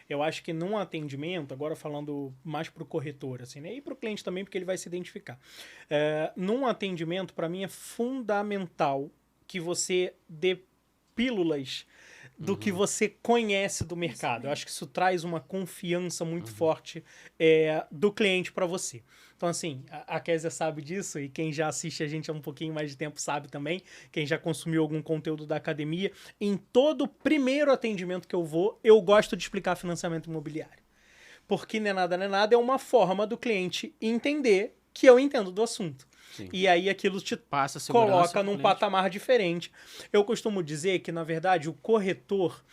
Eu acho que num atendimento, agora falando mais para o corretor, assim, né? E para o cliente também, porque ele vai se identificar. Num atendimento, para mim, é fundamental que você dê pílulas do que Uhum, você conhece do Isso mercado. Eu mesmo. acho que isso traz uma confiança muito uhum. forte do cliente para você. Então, assim, a Kézia sabe disso e quem já assiste a gente há um pouquinho mais de tempo sabe também, quem já consumiu algum conteúdo da academia. Em todo primeiro atendimento que eu vou, eu gosto de explicar financiamento imobiliário. Porque não é nada, é uma forma do cliente entender que eu entendo do assunto. Sim. E aí aquilo te Passa a segurança coloca pro num cliente. patamar diferente. Eu costumo dizer que, na verdade, o corretor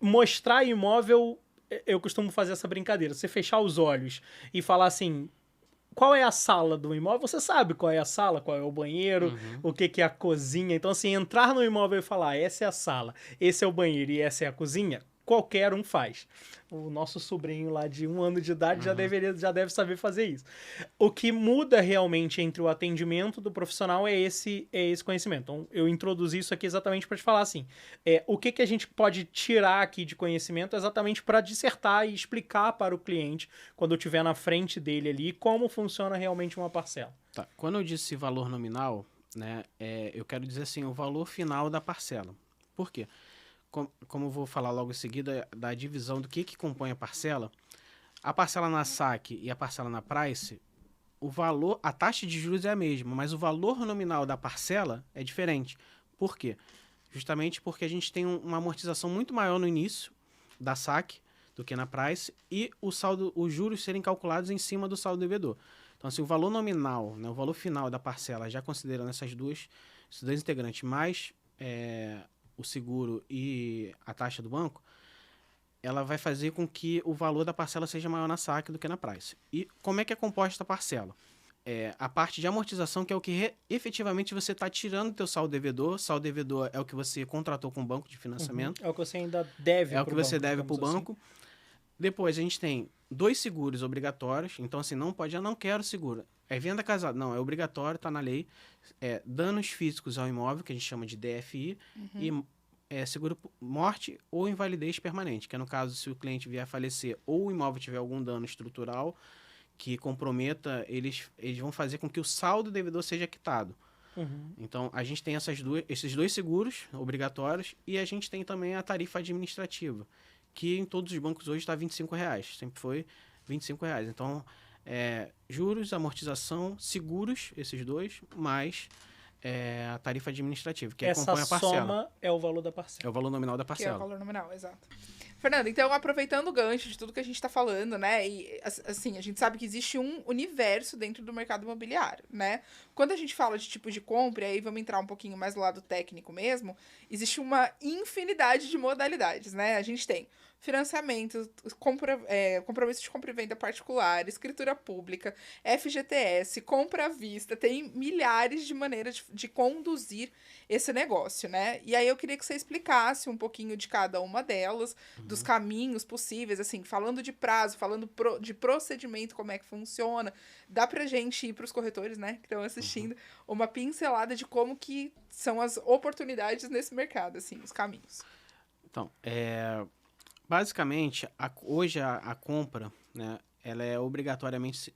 mostrar imóvel, eu costumo fazer essa brincadeira. Você fechar os olhos e falar assim, qual é a sala do imóvel? Você sabe qual é a sala, qual é o banheiro, Uhum. o que, que é a cozinha. Então, assim, entrar no imóvel e falar, essa é a sala, esse é o banheiro e essa é a cozinha, qualquer um faz. O nosso sobrinho lá de 1 ano de idade Uhum. já deve saber fazer isso. O que muda realmente entre o atendimento do profissional é esse conhecimento. Então, eu introduzi isso aqui exatamente para te falar assim, o que, que a gente pode tirar aqui de conhecimento exatamente para dissertar e explicar para o cliente, quando eu estiver na frente dele ali, como funciona realmente uma parcela. Tá. Quando eu disse valor nominal, né, eu quero dizer assim, o valor final da parcela. Por quê? Como eu vou falar logo em seguida da divisão do que compõe a parcela na saque e a parcela na price, o valor, a taxa de juros é a mesma, mas o valor nominal da parcela é diferente. Por quê? Justamente porque a gente tem uma amortização muito maior no início da saque do que na price e os juros serem calculados em cima do saldo devedor. Então, assim, o valor nominal, né, o valor final da parcela, já considerando esses dois integrantes, mais o seguro e a taxa do banco, ela vai fazer com que o valor da parcela seja maior na saque do que na price. E como é que é composta a parcela? A parte de amortização, que é o que efetivamente você está tirando do teu saldo devedor. Saldo devedor é o que você contratou com o banco de financiamento. É o que você ainda deve É o para que o você banco, deve para digamos o assim. banco. Depois a gente tem 2 seguros obrigatórios. Então, assim, não pode, eu não quero seguro. É venda casada. Não, é obrigatório, está na lei. Danos físicos ao imóvel, que a gente chama de DFI. E seguro morte ou invalidez permanente, que é no caso se o cliente vier a falecer ou o imóvel tiver algum dano estrutural que comprometa, eles vão fazer com que o saldo devedor seja quitado. Uhum. Então, a gente tem esses 2 seguros obrigatórios e a gente tem também a tarifa administrativa, que em todos os bancos hoje está R$ 25, sempre foi R$ 25. Então, juros, amortização, seguros, esses dois, mais a tarifa administrativa, que Essa compõe a parcela. soma é o valor da É parcela. o valor nominal da Que é o parcela. valor nominal, exato. Fernanda, então aproveitando o gancho de tudo que a gente tá falando, né? E assim, a gente sabe que existe um universo dentro do mercado imobiliário, né? Quando a gente fala de tipos de compra, e aí vamos entrar um pouquinho mais no lado técnico mesmo, existe uma infinidade de modalidades, né? A gente tem financiamento, compromisso de compra e venda particular, escritura pública, FGTS, compra à vista, tem milhares de maneiras de conduzir esse negócio, né? E aí eu queria que você explicasse um pouquinho de cada uma delas, dos caminhos possíveis, assim, falando de prazo, falando de procedimento, como é que funciona. Dá pra gente ir pros corretores, né, que estão assistindo, uma pincelada de como que são as oportunidades nesse mercado, assim, os caminhos. Então, basicamente, hoje a compra, né, ela é obrigatoriamente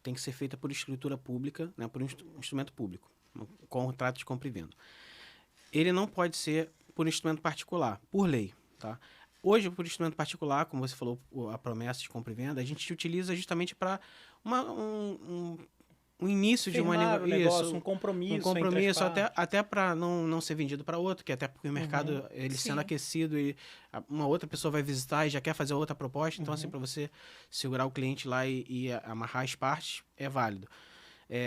tem que ser feita por escritura pública, né, por um instrumento público, um contrato de compra e venda. Ele não pode ser por instrumento particular, por lei, tá? Hoje, por instrumento particular, como você falou, a promessa de compra e venda, a gente utiliza justamente para um início de uma Firmar o negócio, um um compromisso entre as compromisso, partes. até para não ser vendido para outro, que até porque o mercado, ele Sim. sendo aquecido, uma outra pessoa vai visitar e já quer fazer outra proposta, então assim, para você segurar o cliente lá e amarrar as partes, é válido.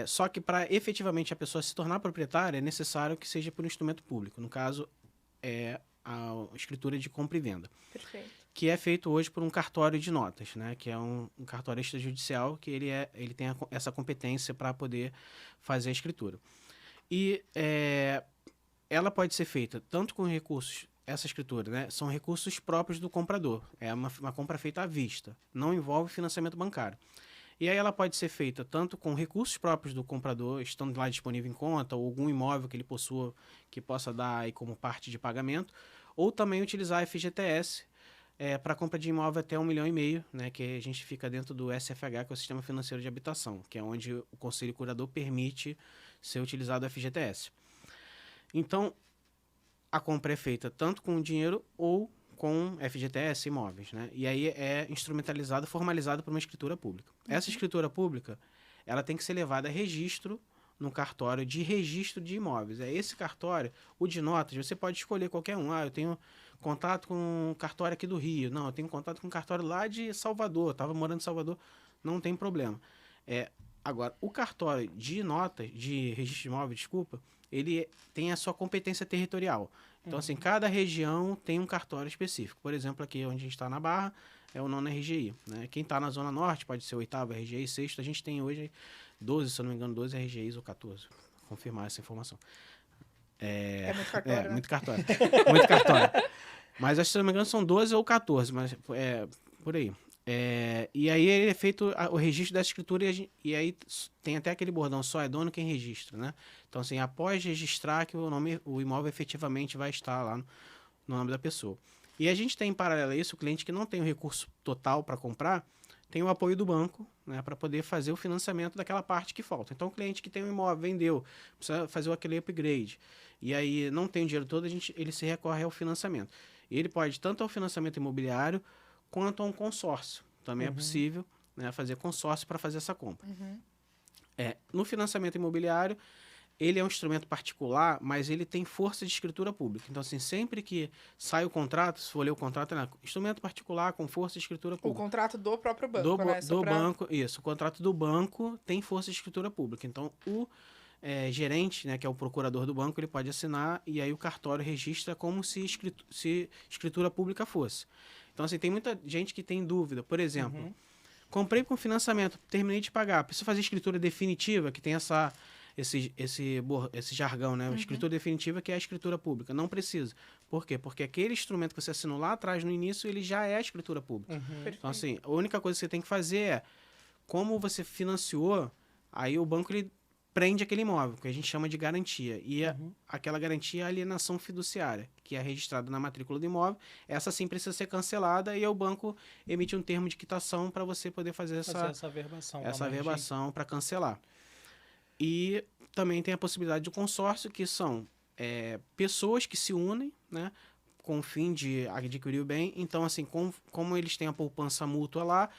Só que para efetivamente a pessoa se tornar proprietária, é necessário que seja por um instrumento público. No caso, a escritura de compra e venda. Perfeito. Que é feito hoje por um cartório de notas, né? Que é um cartório extrajudicial que ele tem essa competência para poder fazer a escritura. E ela pode ser feita tanto com recursos, essa escritura, né? São recursos próprios do comprador. É uma compra feita à vista. Não envolve financiamento bancário. E aí ela pode ser feita tanto com recursos próprios do comprador, estando lá disponível em conta, ou algum imóvel que ele possua que possa dar aí como parte de pagamento, ou também utilizar a FGTS para compra de imóvel até 1,5 milhão, né, que a gente fica dentro do SFH, que é o Sistema Financeiro de Habitação, que é onde o Conselho Curador permite ser utilizado o FGTS. Então, a compra é feita tanto com dinheiro ou com FGTS, imóveis, né? E aí é instrumentalizado, formalizado por uma escritura pública. Essa escritura pública, ela tem que ser levada a registro no cartório de registro de imóveis. É esse cartório, o de notas, você pode escolher qualquer um. Eu tenho contato com um cartório aqui do Rio. Não, eu tenho contato com um cartório lá de Salvador. Estava morando em Salvador, não tem problema. Agora, o cartório de notas, de registro de imóveis, desculpa, ele tem a sua competência territorial. Então, assim, cada região tem um cartório específico. Por exemplo, aqui onde a gente está na Barra, é o 9º RGI. Né? Quem está na Zona Norte pode ser o 8º RGI, 6º. A gente tem hoje 12, se eu não me engano, 12 RGIs ou 14. Vou confirmar essa informação. Muito cartório, né? Muito cartório. Muito cartório. Mas, se eu não me engano, são 12 ou 14, mas por aí. E aí ele é feito o registro dessa escritura e aí tem até aquele bordão, só é dono quem registra, né? Então, assim, após registrar que o imóvel efetivamente vai estar lá no nome da pessoa. E a gente tem, em paralelo a isso, o cliente que não tem o recurso total para comprar, tem o apoio do banco, né, para poder fazer o financiamento daquela parte que falta. Então, o cliente que tem um imóvel, vendeu, precisa fazer aquele upgrade, e aí não tem o dinheiro todo, ele se recorre ao financiamento. E ele pode tanto ao financiamento imobiliário, quanto a um consórcio. Também é possível, né, fazer consórcio para fazer essa compra. No financiamento imobiliário, ele é um instrumento particular, mas ele tem força de escritura pública. Então, assim, sempre que sai o contrato, se for ler o contrato, é instrumento particular com força de escritura pública. O contrato do próprio banco, né? Banco, isso. O contrato do banco tem força de escritura pública. Então, o gerente, né, que é o procurador do banco, ele pode assinar e aí o cartório registra como se escritura pública fosse. Então, assim, tem muita gente que tem dúvida. Por exemplo, comprei com financiamento, terminei de pagar, preciso fazer escritura definitiva, que tem esse jargão, né? Escritura definitiva, que é a escritura pública. Não precisa. Por quê? Porque aquele instrumento que você assinou lá atrás, no início, ele já é a escritura pública. Então, assim, a única coisa que você tem que fazer é, como você financiou, aí o banco ele prende aquele imóvel, que a gente chama de garantia. E aquela garantia é a alienação fiduciária, que é registrada na matrícula do imóvel. Essa sim precisa ser cancelada e o banco emite um termo de quitação para você poder fazer essa averbação para cancelar. E também tem a possibilidade de consórcio, que são pessoas que se unem, né, com o fim de adquirir o bem. Então, assim, como eles têm a poupança mútua lá,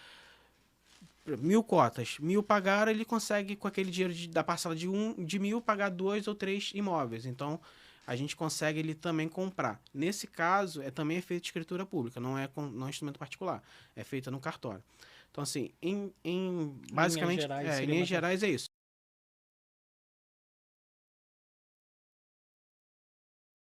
1.000 cotas, 1.000 pagaram, ele consegue, com aquele dinheiro da parcela de 1.000, pagar 2 ou 3 imóveis. Então, a gente consegue ele também comprar. Nesse caso, também é feito de escritura pública, não é instrumento particular, é feita no cartório. Então, assim, basicamente, em linhas gerais é isso.